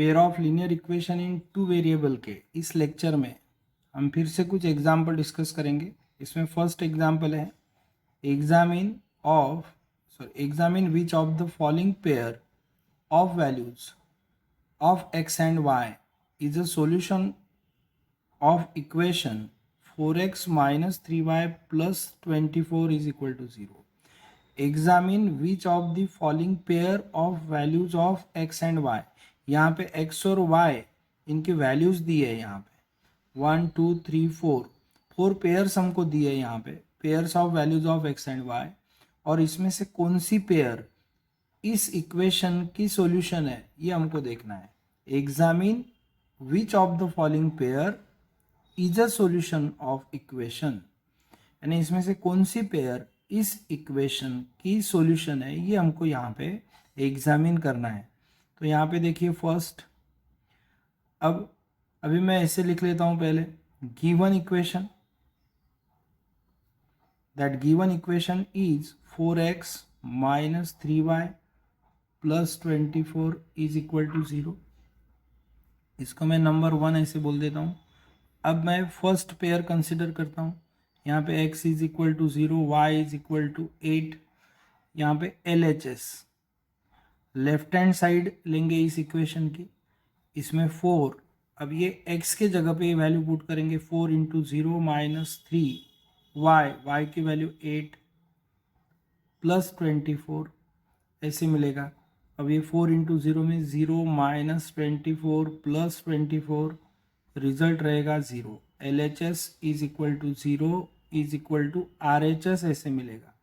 Pair of linear equation in two variable के इस lecture में हम फिर से कुछ एग्जाम्पल डिस्कस करेंगे। इसमें फर्स्ट एग्जाम्पल है examine which of the following pair of values of x and y is a solution of equation 4x minus 3y plus 24 is equal to 0. Examine which of the following pair of values of x and y. यहाँ पे x और y इनके values दिए है। यहाँ पे 1 2 3 4 pairs हमको दिए है। यहाँ पे pairs of values of x and y, और इसमें से कौन सी पेयर इस इक्वेशन की सॉल्यूशन है ये हमको देखना है। Examine which of the following pair is a solution of equation, यानी इसमें से कौन सी पेयर इस इक्वेशन की सॉल्यूशन है ये हमको यहाँ पे एग्जामिन करना है। तो यहाँ पे देखिए फर्स्ट, अभी मैं ऐसे लिख लेता हूँ पहले, given equation, that given equation is 4x minus 3y plus 24 is equal to 0। इसको मैं नंबर 1 ऐसे बोल देता हूँ। अब मैं फर्स्ट पेयर कंसिडर करता हूँ। यहाँ पे x is equal to 0, y is equal to 8। यहाँ पे LHS लेफ्ट हैंड साइड लेंगे इस इक्वेशन की, इसमें 4, अब ये x के जगह पे वैल्यू पुट करेंगे, 4 इंटू 0 माइनस 3y, y की वैल्यू 8 प्लस 24 ऐसे मिलेगा। अब ये 4 इंटू 0 में 0 माइनस 24 प्लस 24, रिजल्ट रहेगा 0। LHS is equal to 0 is equal to RHS ऐसे मिलेगा।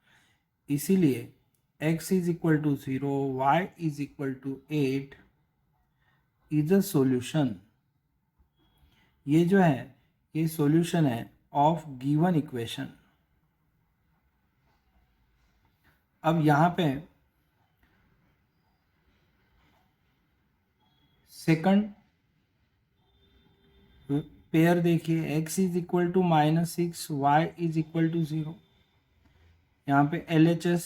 इसीलिए x is equal to 0, y is equal to 8 is a solution. ये जो है ये सॉल्यूशन है ऑफ गिवन इक्वेशन। अब यहाँ पे सेकंड पेयर देखिए, x is equal to -6, y is equal to 0। यहाँ पे LHS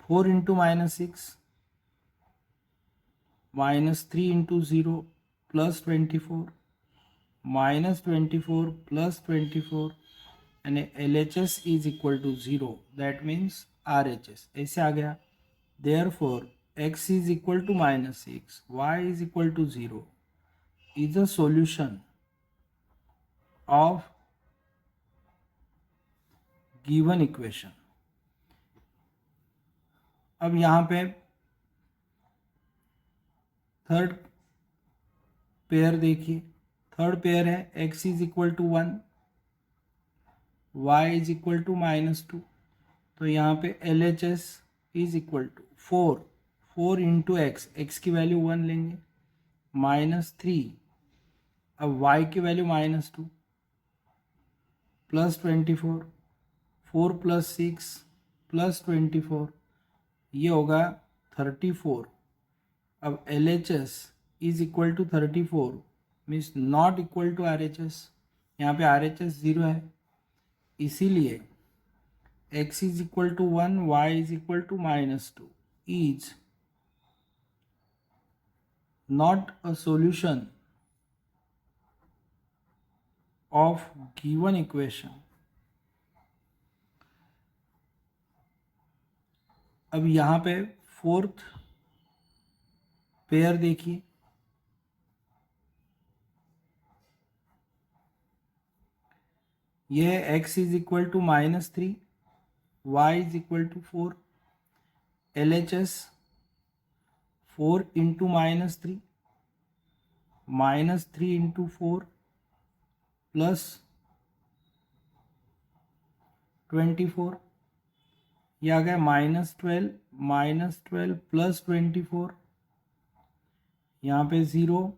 4 into -6 minus 3 into 0 plus 24 minus 24 plus 24, यानी LHS is equal to 0, that means RHS ऐसे आ गया। Therefore x is equal to -6, y is equal to 0 is a solution of given equation। अब यहाँ पे third pair देखिए, third pair है x is equal to 1, y is equal to -2। तो यहाँ पे LHS is equal to 4 into x की value 1 लेंगे, -3, अब y की वैल्यू -2 प्लस 24, 4 प्लस 6 प्लस 24, ये होगा 34। अब LHS is equal to 34 means not equal to RHS। यहाँ पे RHS 0 है, इसीलिए x is equal to 1, y is equal to -2 is not a solution of given equation। अब यहाँ पे फोर्थ पेयर देखिए, यह है x is equal to -3, y is equal to 4, LHS 4 into -3 -3 into 4 plus 24, ये आ गया -12 प्लस 24, यहाँ पे 0,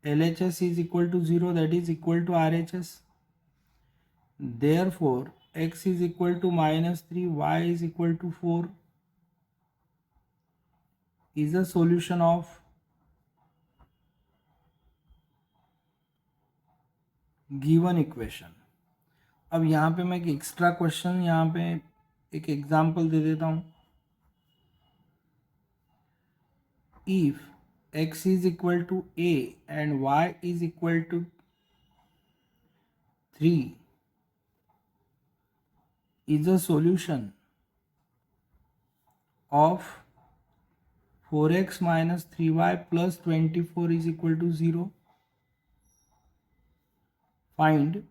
LHS is equal to 0, that is equal to RHS। Therefore x is equal to -3, y is equal to 4 is a solution of given equation. अब यहाँ पे मैं एक extra question, यहाँ पे एक एग्जांपल दे देता हूँ। If x is equal to a and y is equal to 3 is a solution of 4x minus 3y plus 24 is equal to 0. Find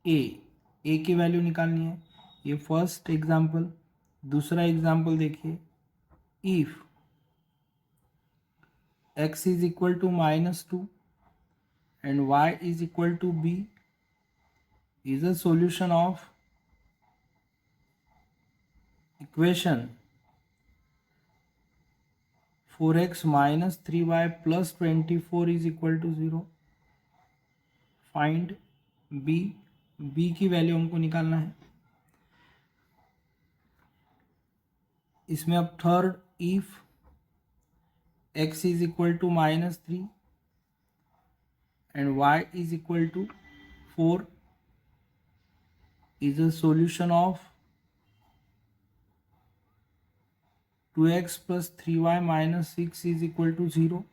ए की वैल्यू निकालनी है. ये फर्स्ट एग्जाम्पल. दूसरा एग्जाम्पल देखिए. If x is equal to -2 and y is equal to b is a solution of equation 4x minus 3y plus 24 is equal to 0. Find B की वैल्यू हमको निकालना है. इसमें अब third, if x is equal to -3 and y is equal to 4 is a solution of 2x plus 3y minus 6 is equal to 0.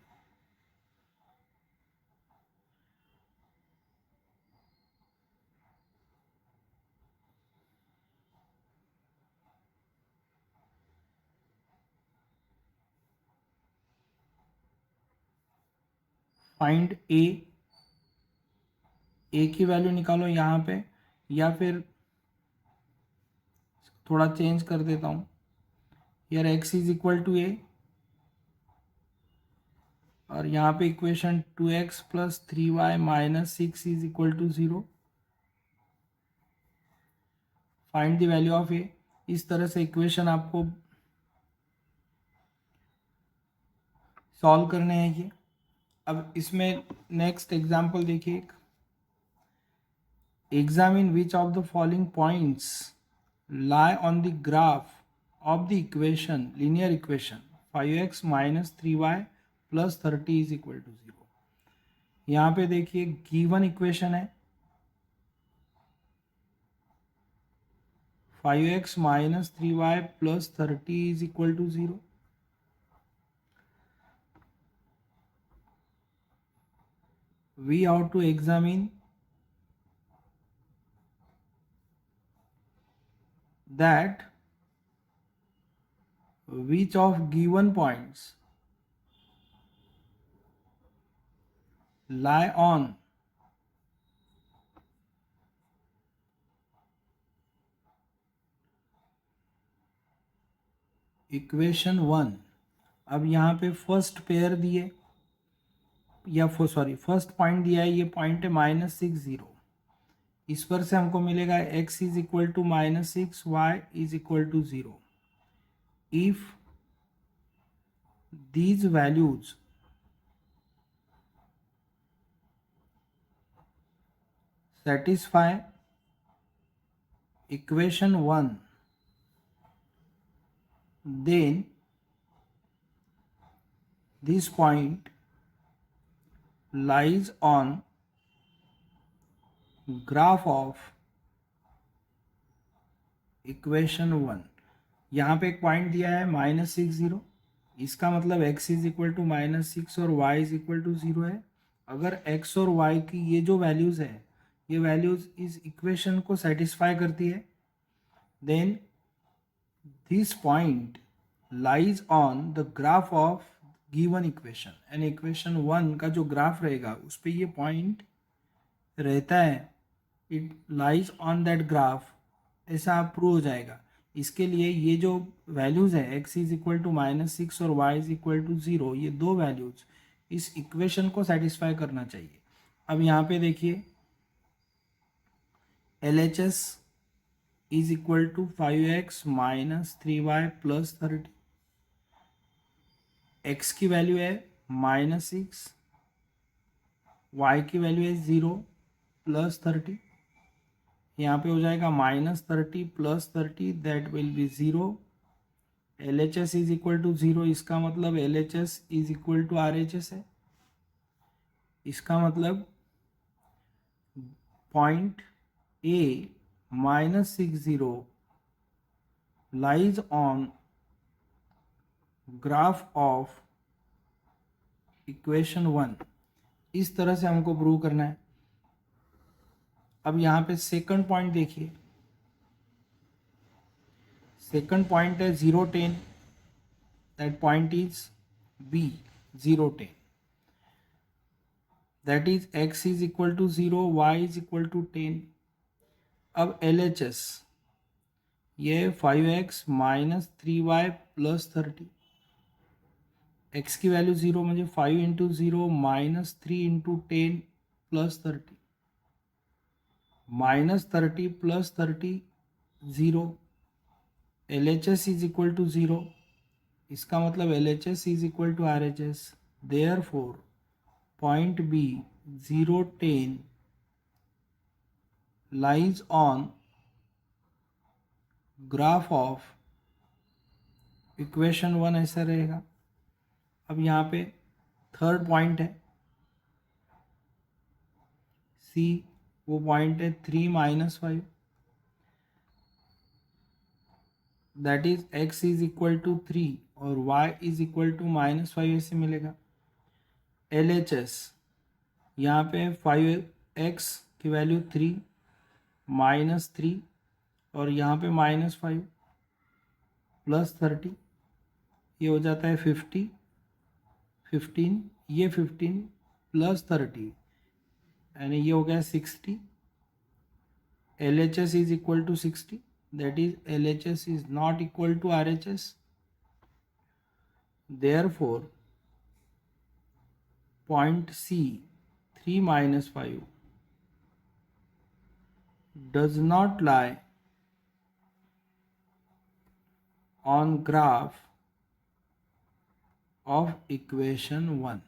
Find ए की value निकालो यहाँ पे, या फिर थोड़ा चेंज कर देता हूँ. यार x is equal to a और यहाँ पे equation 2x plus 3y minus 6 is equal to 0. Find the value of a. इस तरह से इक्वेशन आपको सॉल्व करने हैं ये. अब इसमें नेक्स्ट एग्जाम्पल देखिए. Examine which of the following points lie on the graph of the equation, linear equation 5x minus 3y plus 30 is equal to 0. यहाँ पे देखिए गिवन इक्वेशन है 5x minus 3y plus 30 is equal to 0. We have to examine that which of given points lie on equation 1. अब यहाँ पे first pair दिए या first point दिया है. ये पॉइंट है -6 0. इस पर से हमको मिलेगा x is equal to -6, y is equal to 0. If these values satisfy equation 1, then this point lies on graph of equation 1. यहाँ पे एक पॉइंट दिया है -6 0. इसका मतलब x इज इक्वल टू -6 और y इज इक्वल टू 0 है. अगर x और y की ये जो वैल्यूज़ है, ये वैल्यूज़ इस इक्वेशन को सेटिस्फाई करती है, then this point lies on the graph of given equation. And equation 1 का जो ग्राफ रहेगा उस पर ये पॉइंट रहता है. It lies on that graph. ऐसा प्रूव हो जाएगा. इसके लिए ये जो वैल्यूज़ है x इज इक्वल टू -6 और y इज इक्वल टू 0, ये दो वैल्यूज इस इक्वेशन को सेटिस्फाई करना चाहिए. अब यहाँ पे देखिए LHS is equal to 5x minus 3y plus 30. x की वैल्यू है -6, y की वैल्यू है 0 प्लस 30. यहाँ पे हो जाएगा -30 plus 30, that will be 0. LHS is equal to 0. इसका मतलब LHS is equal to RHS है. इसका मतलब point A -6 0 lies on graph of equation 1, इस तरह से हमको प्रूव करना है। अब यहाँ पे सेकंड पॉइंट देखिए, सेकंड पॉइंट है 0 10, that point is B 0 10, that is x is equal to 0, y is equal to 10। अब LHS ये 5x minus 3y plus 30, x की वैल्यू 0 म्हणजे 5 into 0 minus 3 into 10 plus 30, minus 30 plus 30 0, LHS is equal to 0, इसका मतलब LHS is equal to RHS, therefore point B 0 10 lies on graph of equation 1, ऐसा रहेगा। अब यहाँ पे थर्ड पॉइंट है C, वो पॉइंट है 3 minus 5, that is x is equal to 3 और y is equal to minus 5 ऐसे मिलेगा। LHS यहाँ पे 5x की वैल्यू 3 माइनस 3 और यहाँ पे माइनस 5 प्लस 30, ये हो जाता है 50 15, ये 15 प्लस 30 यानी ये हो गया 60। LHS is equal to 60, that is LHS is not equal to RHS, therefore point C 3 minus 5 does not lie on graph of equation 1।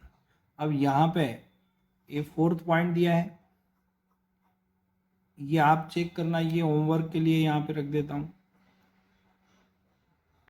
अब यहाँ पे ये फोर्थ पॉइंट दिया है, ये आप चेक करना, ये होमवर्क के लिए यहाँ पे रख देता हूँ।